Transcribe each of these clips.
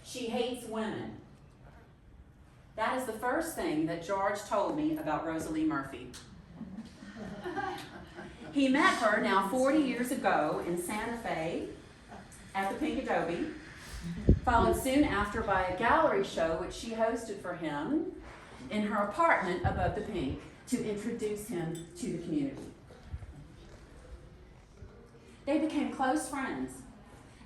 She hates women. That is the first thing that George told me about Rosalea Murphy. He met her now 40 years ago in Santa Fe at the Pink Adobe, followed soon after by a gallery show which she hosted for him in her apartment above the Pink to introduce him to the community. They became close friends,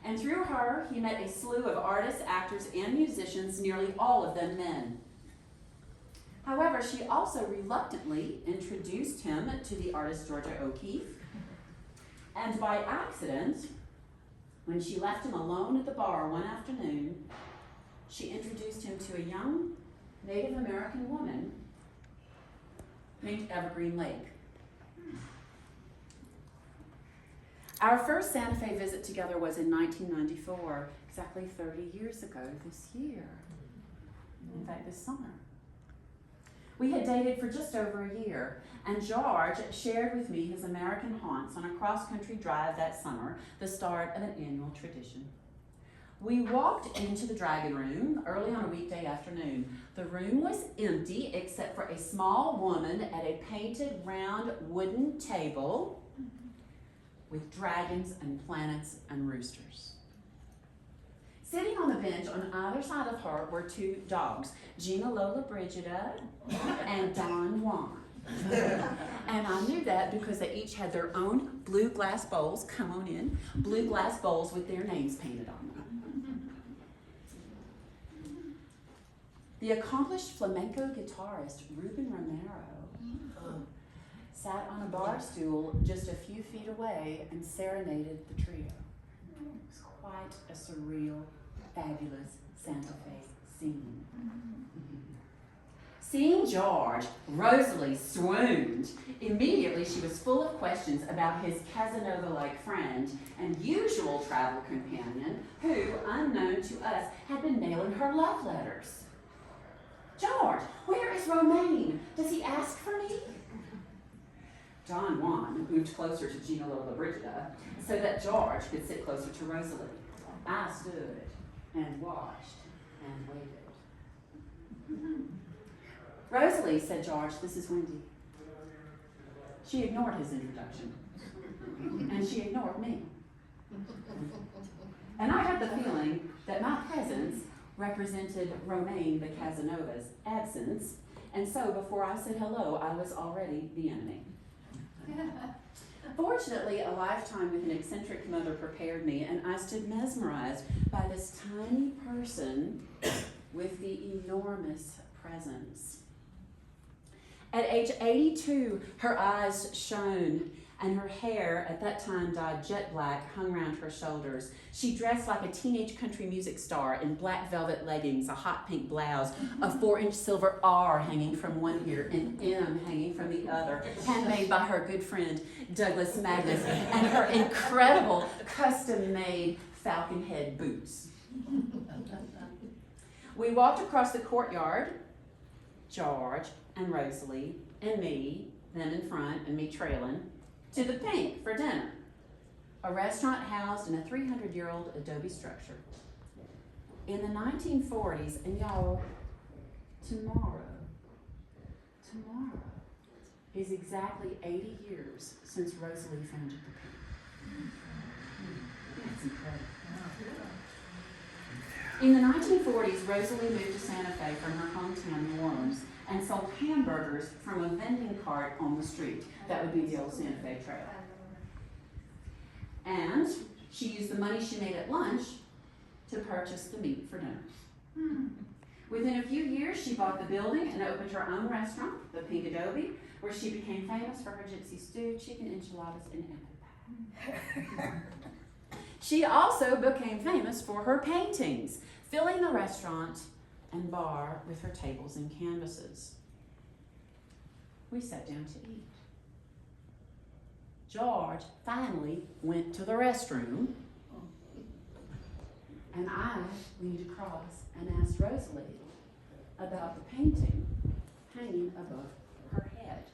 and through her, he met a slew of artists, actors, and musicians, nearly all of them men. However, she also reluctantly introduced him to the artist Georgia O'Keeffe, and by accident, when she left him alone at the bar one afternoon, she introduced him to a young Native American woman named Evergreen Lake. Our first Santa Fe visit together was in 1994, exactly 30 years ago this year. In fact, this summer. We had dated for just over a year, and George shared with me his American haunts on a cross-country drive that summer, the start of an annual tradition. We walked into the Dragon Room early on a weekday afternoon. The room was empty except for a small woman at a painted round wooden table with dragons and planets and roosters. Sitting on the bench on either side of her were two dogs, Gina Lola Brigida and Don Juan. And I knew that because they each had their own blue glass bowls, come on in, blue glass bowls with their names painted on them. The accomplished flamenco guitarist Ruben Romero sat on a bar stool just a few feet away and serenaded the trio. It was quite a surreal, fabulous Santa Fe scene. Seeing George, Rosalie swooned. Immediately she was full of questions about his Casanova-like friend and usual travel companion who, unknown to us, had been mailing her love letters. George, where is Romaine? Does he ask for me? Don Juan moved closer to Gina Lola Brigida so that George could sit closer to Rosalie. I stood and watched and waited. Rosalie, said George, this is Wendy. She ignored his introduction, and she ignored me. And I had the feeling that my presence represented Romaine the Casanova's absence, and so before I said hello, I was already the enemy. Fortunately, a lifetime with an eccentric mother prepared me, and I stood mesmerized by this tiny person with the enormous presence. At age 82, her eyes shone, and her hair, at that time dyed jet black, hung around her shoulders. She dressed like a teenage country music star in black velvet leggings, a hot pink blouse, a 4-inch silver R hanging from one ear, an M hanging from the other, handmade by her good friend, Douglas Magnus, and her incredible custom-made falcon head boots. We walked across the courtyard, George and Rosalie and me, them in front and me trailing, to the Pink for dinner, a restaurant housed in a 300-year-old adobe structure. In the 1940s, and y'all, tomorrow is exactly 80 years since Rosalie founded the Pink. That's incredible. In the 1940s, Rosalie moved to Santa Fe from her hometown, New Orleans, and sold hamburgers from a vending cart on the street. That would be the old Santa Fe Trail. And she used the money she made at lunch to purchase the meat for dinner. Within a few years, she bought the building and opened her own restaurant, the Pink Adobe, where she became famous for her gypsy stew, chicken enchiladas, and apple pie. She also became famous for her paintings, filling the restaurant and bar with her tables and canvases. We sat down to eat. George finally went to the restroom, and I leaned across and asked Rosalie about the painting hanging above her head.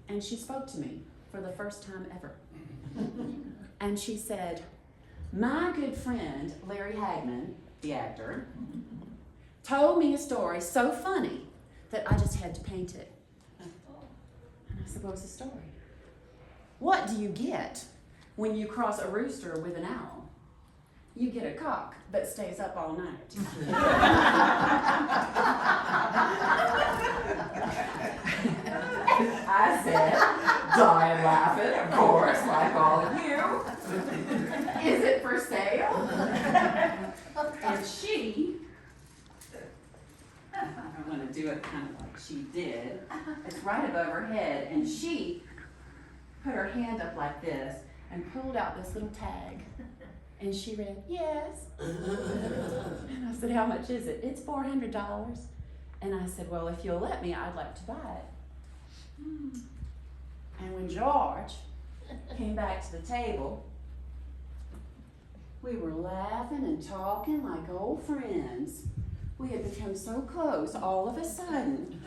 And she spoke to me for the first time ever. And she said, my good friend, Larry Hagman, the actor, told me a story so funny that I just had to paint it. And I said, what was the story? What do you get when you cross a rooster with an owl? You get a cock that stays up all night. I said, dying laughing, of course, like all of you. Is it for sale? And she, I'm going to do it kind of like she did. It's right above her head, and she put her hand up like this and pulled out this little tag. And she read, yes. And I said, how much is it? It's $400. And I said, well, if you'll let me, I'd like to buy it. And when George came back to the table, we were laughing and talking like old friends. We had become so close all of a sudden.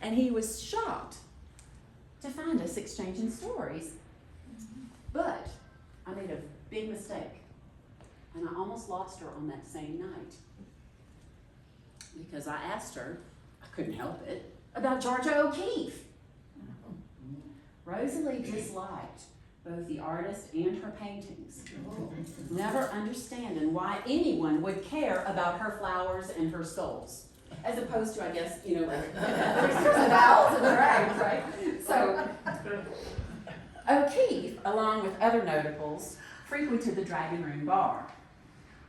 And he was shocked to find us exchanging stories. But I made a big mistake, and I almost lost her on that same night. Because I asked her, I couldn't help it, about Georgia O'Keeffe. Rosalie disliked both the artist and her paintings, never understanding why anyone would care about her flowers and her skulls, as opposed to, I guess, like roosters and owls and dragons, right? So, O'Keeffe, along with other notables, frequented the Dragon Room bar.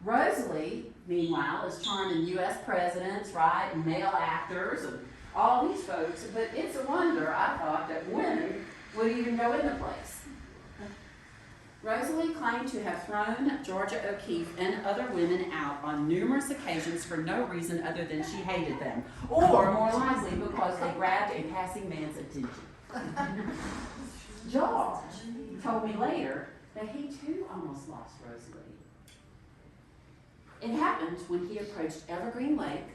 Rosalie, meanwhile, is charming U.S. presidents, right, and male actors, and all these folks, but it's a wonder, I thought, that women would even go in the place. Rosalie claimed to have thrown Georgia O'Keeffe and other women out on numerous occasions for no reason other than she hated them, or more likely because they grabbed a passing man's attention. George told me later that he too almost lost Rosalie. It happened when he approached Evergreen Lake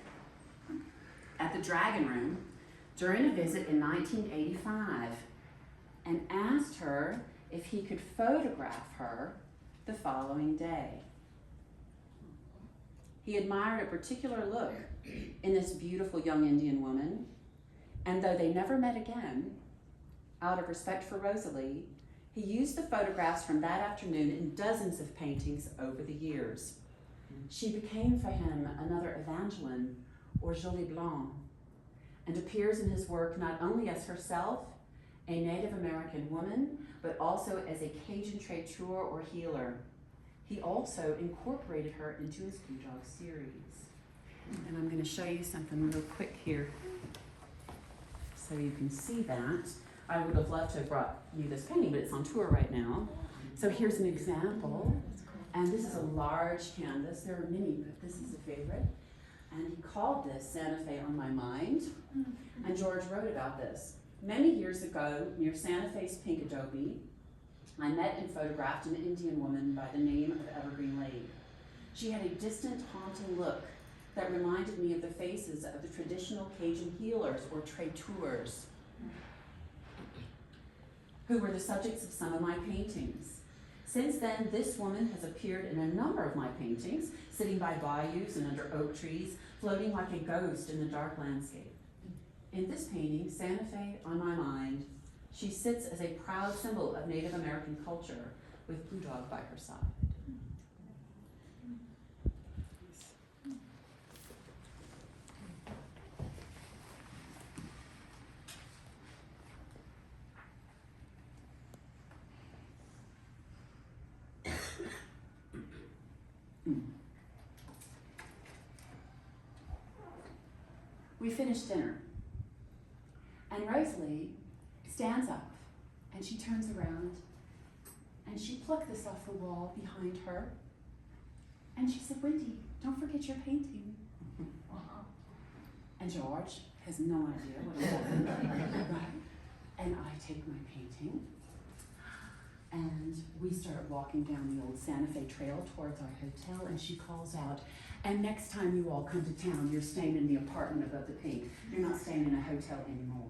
at the Dragon Room during a visit in 1985 and asked her if he could photograph her the following day. He admired a particular look in this beautiful young Indian woman, and though they never met again, out of respect for Rosalie, he used the photographs from that afternoon in dozens of paintings over the years. She became for him another Evangeline or Jolie Blanc, and appears in his work not only as herself, a Native American woman, but also as a Cajun traiteur or healer. He also incorporated her into his Bulldog series. And I'm going to show you something real quick here so you can see that. I would have loved to have brought you this painting, but it's on tour right now. So here's an example. And this is a large canvas. There are many, but this is a favorite. And he called this Santa Fe on My Mind. And George wrote about this. Many years ago, near Santa Fe's Pink Adobe, I met and photographed an Indian woman by the name of Evergreen Lake. She had a distant, haunting look that reminded me of the faces of the traditional Cajun healers or traiteurs, who were the subjects of some of my paintings. Since then, this woman has appeared in a number of my paintings, sitting by bayous and under oak trees, floating like a ghost in the dark landscape. In this painting, Santa Fe on My Mind, she sits as a proud symbol of Native American culture with Blue Dog by her side. We finished dinner, and Rosalie stands up, and she turns around, and she plucked this off the wall behind her, and she said, Wendy, don't forget your painting. And George has no idea what I'm talking about. And I take my painting, and we start walking down the old Santa Fe Trail towards our hotel, and she calls out, and next time you all come to town, you're staying in the apartment above the Pink. You're not staying in a hotel anymore.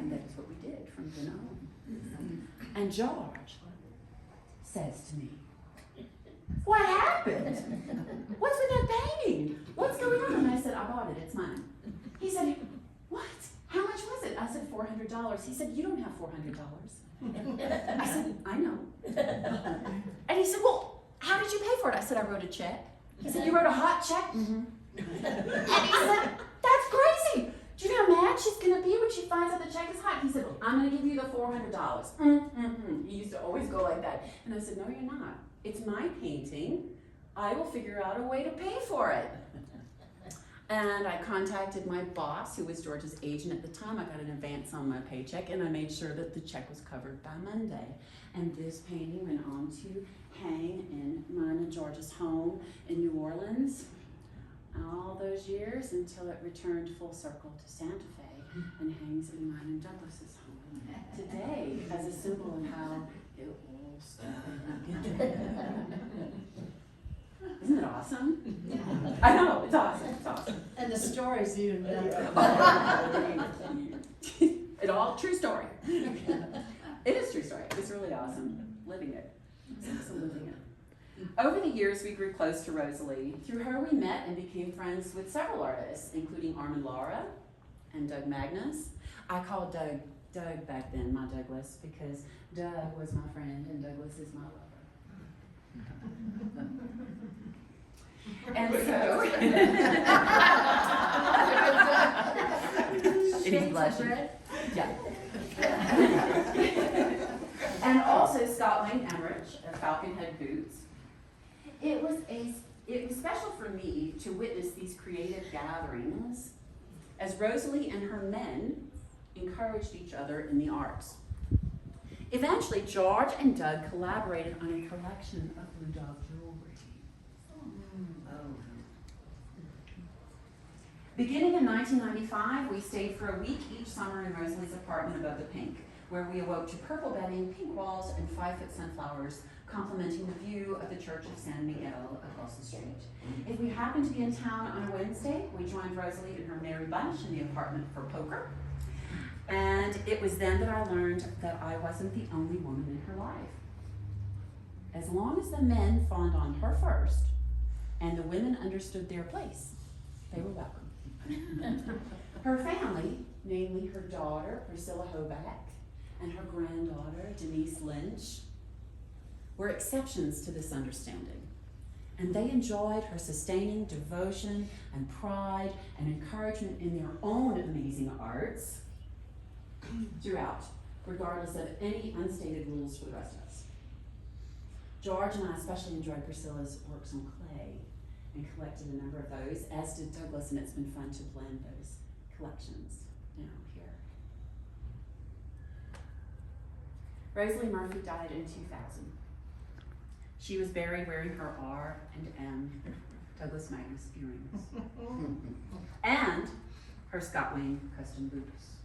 And that is what we did from then on. And George says to me, "What happened? What's with that painting? What's going on?" And I said, "I bought it, it's mine." He said, "What? How much was it?" I said, $400. He said, "You don't have $400. I said, "I know." And he said, "Well, how did you pay for it?" I said, "I wrote a check." He said, "You wrote a hot check?" Mm-hmm. And he said, "That's crazy. Do you know how mad she's going to be when she finds out the check is hot?" He said, "Well, I'm going to give you the $400. He used to always go like that. And I said, "No, you're not. It's my painting. I will figure out a way to pay for it." And I contacted my boss, who was George's agent at the time. I got an advance on my paycheck, and I made sure that the check was covered by Monday. And this painting went on to hang in mine and George's home in New Orleans all those years until it returned full circle to Santa Fe and hangs in mine and Douglas's home today as a symbol of how it all started. Isn't it awesome? Yeah. I know, it's awesome, it's awesome. And the story's even better. It all, true story. It is true story. It's really awesome living it. It's awesome living it. Over the years, we grew close to Rosalie. Through her, we met and became friends with several artists, including Armin Lara and Doug Magnus. I called Doug back then, my Douglas, because Doug was my friend and Douglas is my lover. And so, it is blushing. Yeah. And also Scott Wayne Emmerich of Falconhead Boots. It was special for me to witness these creative gatherings as Rosalie and her men encouraged each other in the arts. Eventually, George and Doug collaborated on a collection of blue dog jewelry. Beginning in 1995, we stayed for a week each summer in Rosalie's apartment above the Pink, where we awoke to purple bedding, pink walls, and 5-foot sunflowers, complementing the view of the Church of San Miguel across the street. If we happened to be in town on a Wednesday, we joined Rosalie and her merry bunch in the apartment for poker. And it was then that I learned that I wasn't the only woman in her life. As long as the men fawned on her first, and the women understood their place, they were welcome. Her family, namely her daughter, Priscilla Hoback, and her granddaughter, Denise Lynch, were exceptions to this understanding. And they enjoyed her sustaining devotion and pride and encouragement in their own amazing arts throughout, regardless of any unstated rules for the rest of us. George and I especially enjoyed Priscilla's works on clay and collected a number of those, as did Douglas, and it's been fun to blend those collections here. Rosalea Murphy died in 2000. She was buried wearing her R and M Douglas Magnus earrings and her Scott Wayne custom boots.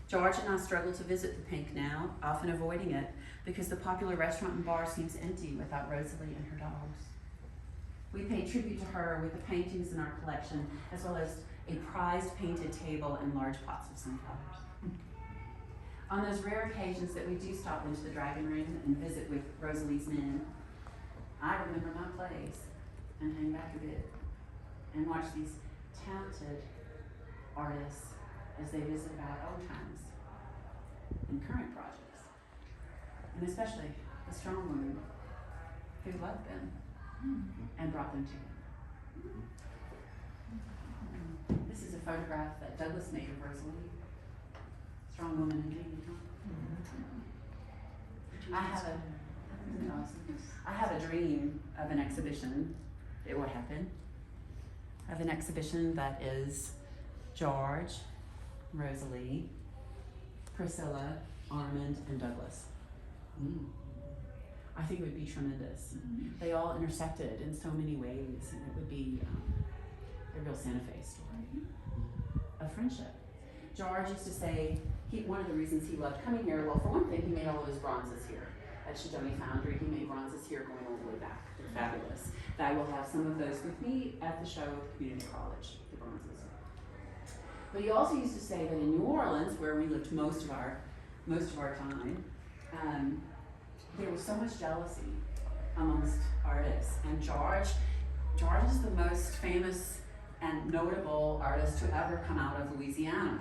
George and I struggle to visit the Pink now, often avoiding it because the popular restaurant and bar seems empty without Rosalie and her dogs. We pay tribute to her with the paintings in our collection, as well as a prized painted table and large pots of sunflowers. On those rare occasions that we do stop into the Dragon Room and visit with Rosalie's men, I remember my plays and hang back a bit and watch these talented artists as they visit about old times and current projects, and especially the strong women who loved them and brought them to him. This is a photograph that Douglas made of Rosalie. Strong woman indeed, huh? I have a dream of an exhibition. It will happen. Of an exhibition that is George, Rosalie, Priscilla, Armand, and Douglas. I think it would be tremendous. They all intersected in so many ways, and it would be a real Santa Fe story of friendship. George used to say, one of the reasons he loved coming here, well, for one thing, he made all of his bronzes here at Shidoni Foundry. He made bronzes here going all the way back. They're fabulous. I will have some of those with me at the show at Community College, the bronzes. But he also used to say that in New Orleans, where we lived most of our most of our time, there was so much jealousy amongst artists. And George is the most famous and notable artist to ever come out of Louisiana.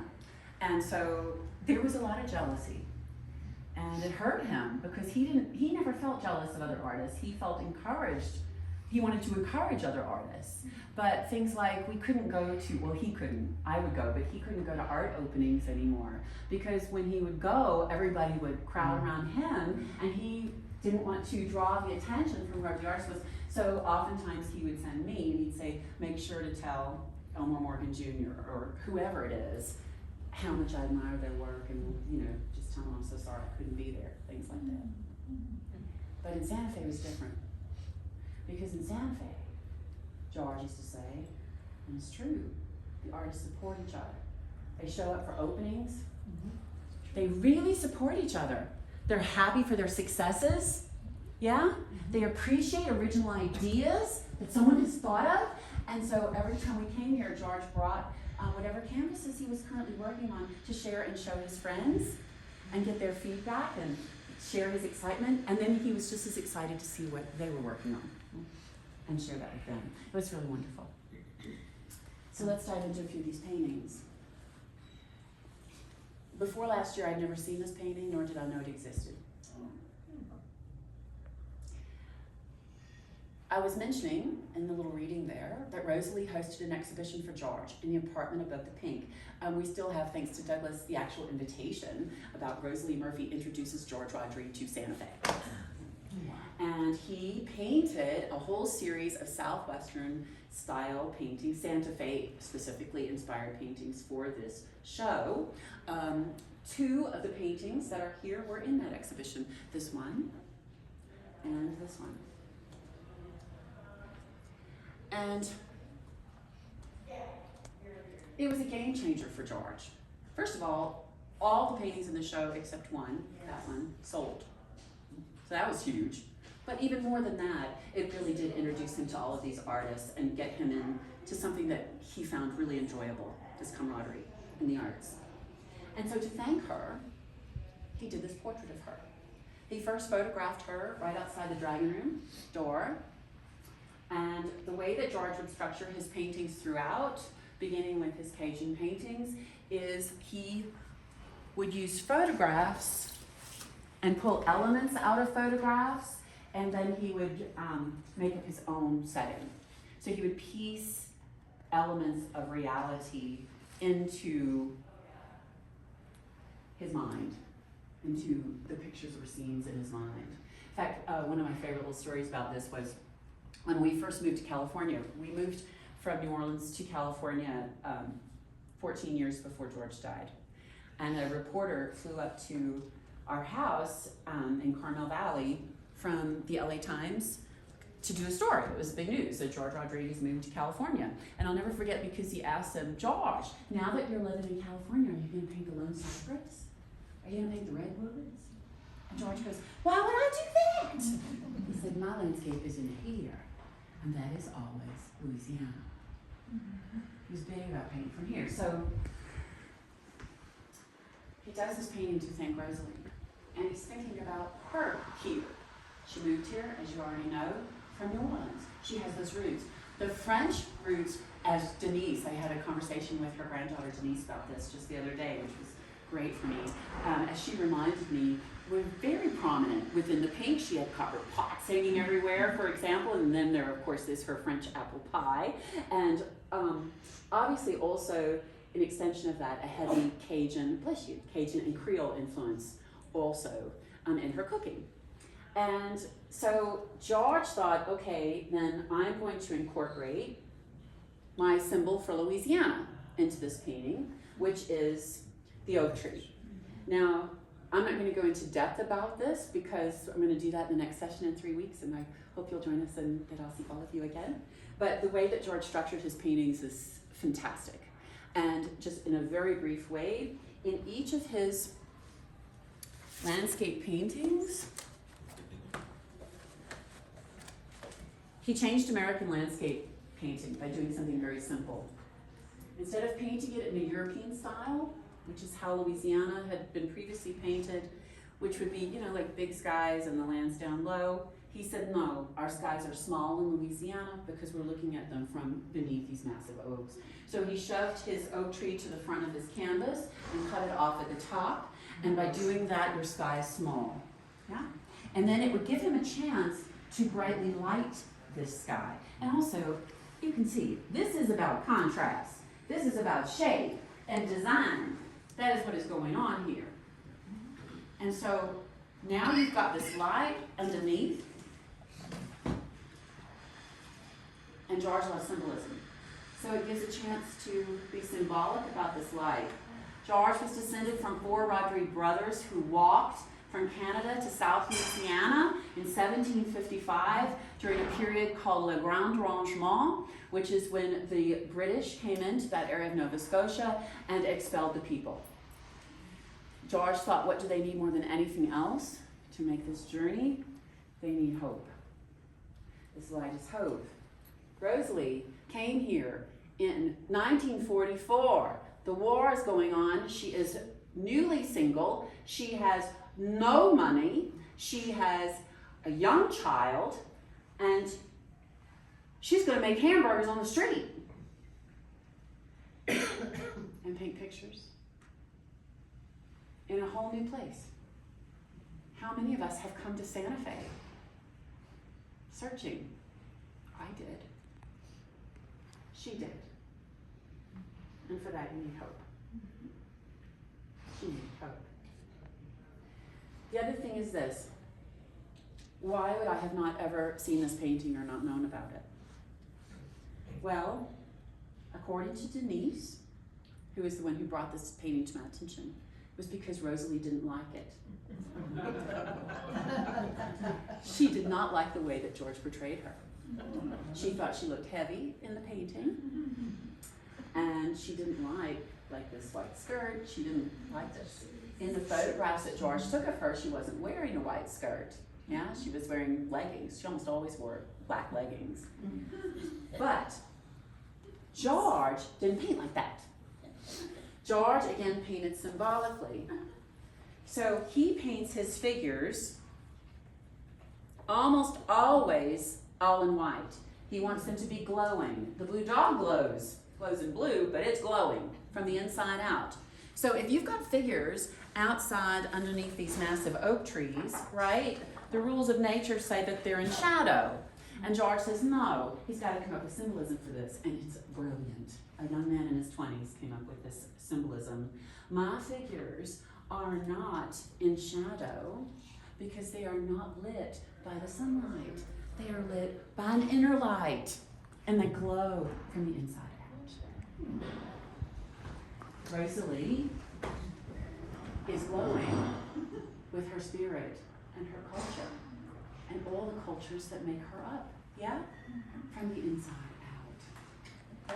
And so there was a lot of jealousy. And it hurt him because he never felt jealous of other artists. He felt encouraged. He wanted to encourage other artists. But things like we couldn't go to, well, he couldn't, I would go, but he couldn't go to art openings anymore because when he would go, everybody would crowd around him and he didn't want to draw the attention from whoever the artist was. So oftentimes he would send me and he'd say, make sure to tell Elmore Morgan Jr. or whoever it is how much I admire their work and, you know, just tell them I'm so sorry I couldn't be there, things like that. But in Santa Fe it was different. Because in Santa Fe, George used to say, and it's true, the artists support each other. They show up for openings. They really support each other. They're happy for their successes. Yeah? They appreciate original ideas that someone has thought of. And so every time we came here, George brought whatever canvases he was currently working on to share and show his friends and get their feedback and share his excitement. And then he was just as excited to see what they were working on and share that with them. It was really wonderful. So let's dive into a few of these paintings. Before last year, I'd never seen this painting, nor did I know it existed. I was mentioning in the little reading there that Rosalie hosted an exhibition for George in the apartment above the Pink. We still have, thanks to Douglas, the actual invitation about Rosalea Murphy introduces George Rodrigue to Santa Fe. And he painted a whole series of Southwestern style paintings, Santa Fe specifically inspired paintings for this show. Two of the paintings that are here were in that exhibition. This one and this one. And it was a game changer for George. First of all the paintings in the show except one, that one, sold. So that was huge. But even more than that, it really did introduce him to all of these artists and get him into something that he found really enjoyable, this camaraderie in the arts. And so to thank her, he did this portrait of her. He first photographed her right outside the Dragon Room door. And the way that George would structure his paintings throughout, beginning with his Cajun paintings, is he would use photographs and pull elements out of photographs, and then he would make up his own setting. So he would piece elements of reality into his mind, into the pictures or scenes in his mind. In fact, one of my favorite little stories about this was when we first moved to California. We moved from New Orleans to California 14 years before George died. And a reporter flew up to our house in Carmel Valley from the LA Times to do a story. It was big news that George Rodrigue is moving to California. And I'll never forget because he asked him, George, now that you're living in California, are you going to paint the lone cypress? Are you going to paint the redwoods? And George goes, why would I do that? He said, my landscape is in here, and that is always Louisiana. He was big about painting from here. So he does this painting to thank Rosalie, and he's thinking about her here. She moved here, as you already know, from New Orleans. She has those roots. The French roots, as Denise, I had a conversation with her granddaughter Denise about this just the other day, which was great for me. As she reminded me, were very prominent within the Pink. She had copper pots hanging everywhere, for example, and then there, of course, is her French apple pie. And obviously also, an extension of that, a heavy Cajun, bless you, Cajun and Creole influence also in her cooking. And so George thought, okay, then I'm going to incorporate my symbol for Louisiana into this painting, which is the oak tree. Now, I'm not going to go into depth about this because I'm going to do that in the next session in 3 weeks, and I hope you'll join us and that I'll see all of you again. But the way that George structured his paintings is fantastic. And just in a very brief way, in each of his landscape paintings, he changed American landscape painting by doing something very simple. Instead of painting it in a European style, which is how Louisiana had been previously painted, which would be, you know, like big skies and the lands down low. He said, no, our skies are small in Louisiana because we're looking at them from beneath these massive oaks. So he shoved his oak tree to the front of his canvas and cut it off at the top. And by doing that, your sky is small. Yeah? And then it would give him a chance to brightly light this sky. And also, you can see, this is about contrast. This is about shape and design. That is what is going on here. And so now you've got this light underneath. And George loves symbolism. So it gives a chance to be symbolic about this light. George was descended from 4 Rodrigue brothers who walked from Canada to South Louisiana in 1755 during a period called Le Grand Rangement, which is when the British came into that area of Nova Scotia and expelled the people. George thought, what do they need more than anything else to make this journey? They need hope. This light is hope. Rosalie came here in 1944. The war is going on. She is newly single. She has no money. She has a young child, and she's going to make hamburgers on the street and paint pictures in a whole new place. How many of us have come to Santa Fe searching? I did. She did. And for that, you need hope. She needed hope. The other thing is this. Why would I have not ever seen this painting or not known about it? Well, according to Denise, who is the one who brought this painting to my attention, it was because Rosalie didn't like it. She did not like the way that George portrayed her. She thought she looked heavy in the painting, and she didn't like this white skirt. She didn't like this. In the photographs that George took of her, she wasn't wearing a white skirt. Yeah, she was wearing leggings. She almost always wore black leggings. But George didn't paint like that. George, again, painted symbolically. So he paints his figures almost always all in white. He wants them to be glowing. The blue dog glows in blue, but it's glowing from the inside out. So if you've got figures outside underneath these massive oak trees, right, the rules of nature say that they're in shadow. And George says, no, he's got to come up with symbolism for this, and it's brilliant. A young man in his 20s came up with this symbolism. My figures are not in shadow because they are not lit by the sunlight. They are lit by an inner light, and they glow from the inside out. Rosalie is glowing with her spirit and her culture and all the cultures that make her up, yeah? From the inside out.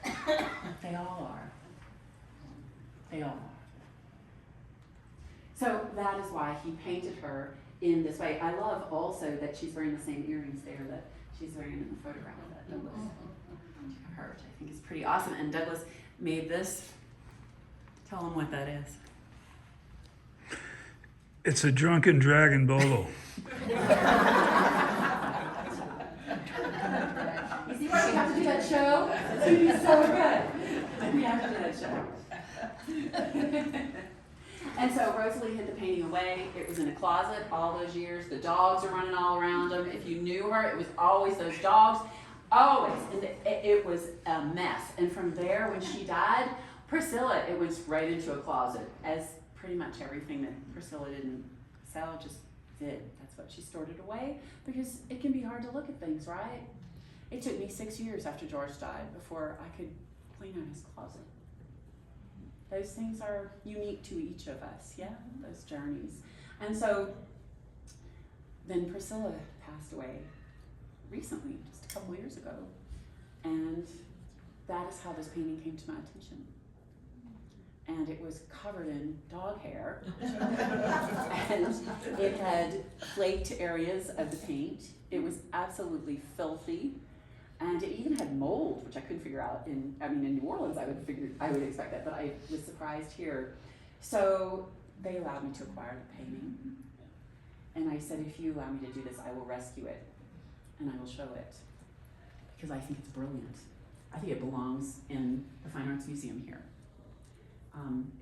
Okay? They all are. They all are. So that is why he painted her in this way. I love also that she's wearing the same earrings there that she's wearing in the photograph that Douglas hurt. I think it's pretty awesome. And Douglas made this. Tell them what that is. It's a drunken dragon bolo. You see why we have to do that show? It's going to be so good. We have to do that show. And so Rosalie hid the painting away. It was in a closet all those years. The dogs are running all around them. If you knew her, it was always those dogs. Always. And it was a mess. And from there, when she died, Priscilla, it went right into a closet, as pretty much everything that Priscilla didn't sell just did. That's what she stored it away, because it can be hard to look at things, right? It took me 6 years after George died before I could clean out his closet. Those things are unique to each of us, yeah? Those journeys. And so then Priscilla passed away recently, just a couple years ago. And that is how this painting came to my attention. And it was covered in dog hair. And it had flaked areas of the paint. It was absolutely filthy. And it even had mold, which I couldn't figure out in New Orleans I would expect that, but I was surprised here. So they allowed me to acquire the painting. And I said, if you allow me to do this, I will rescue it and I will show it. Because I think it's brilliant. I think it belongs in the Fine Arts Museum here.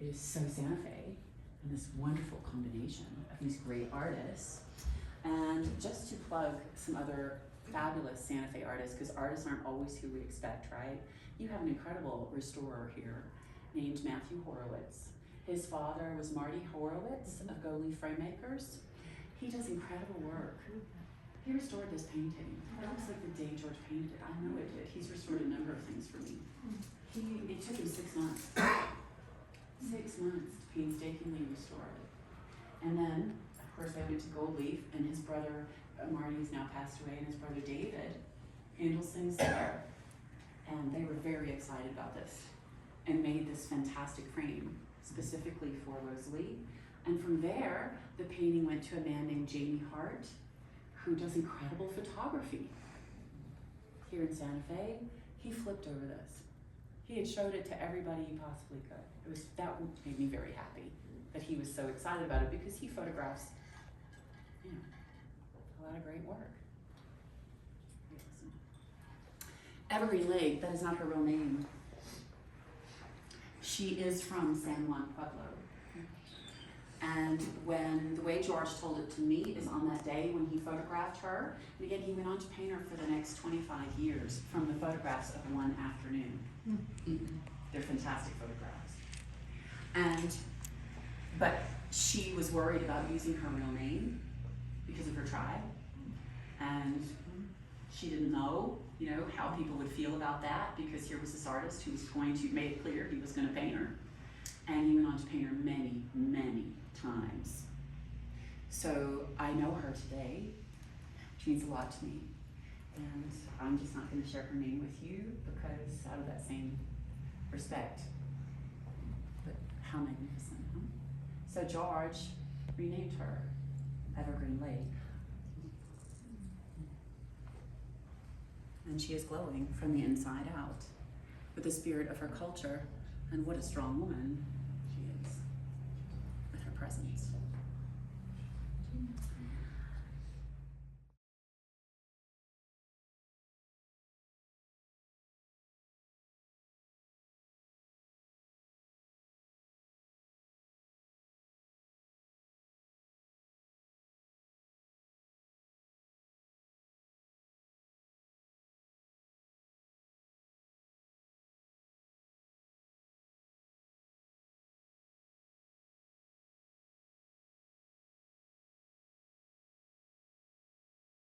It is so Santa Fe, and this wonderful combination of these great artists. And just to plug some other fabulous Santa Fe artists, because artists aren't always who we expect, right? You have an incredible restorer here named Matthew Horowitz. His father was Marty Horowitz of Goli Framemakers. He does incredible work. He restored this painting. It looks like the day George painted it. I know it did. He's restored a number of things for me. It took him 6 months. 6 months to painstakingly restore it. And then, of course, I went to Gold Leaf, and his brother, Marty's now passed away, and his brother David handles things there. And they were very excited about this and made this fantastic frame specifically for Rosalie. And from there, the painting went to a man named Jamie Hart, who does incredible photography here in Santa Fe. He flipped over this. He had showed it to everybody he possibly could. That made me very happy that he was so excited about it, because he photographs, a lot of great work. Evergreen Lake, that is not her real name. She is from San Juan Pueblo. And the way George told it to me is on that day when he photographed her, and again, he went on to paint her for the next 25 years from the photographs of one afternoon. They're fantastic photographs. But she was worried about using her real name because of her tribe, and she didn't know, how people would feel about that, because here was this artist who was going to make it clear he was going to paint her, and he went on to paint her many, many times. So I know her today. She means a lot to me, and I'm just not going to share her name with you because out of that same respect. But how magnificent, huh? So George renamed her Evergreen Lake. And she is glowing from the inside out with the spirit of her culture, and what a strong woman she is with her presence.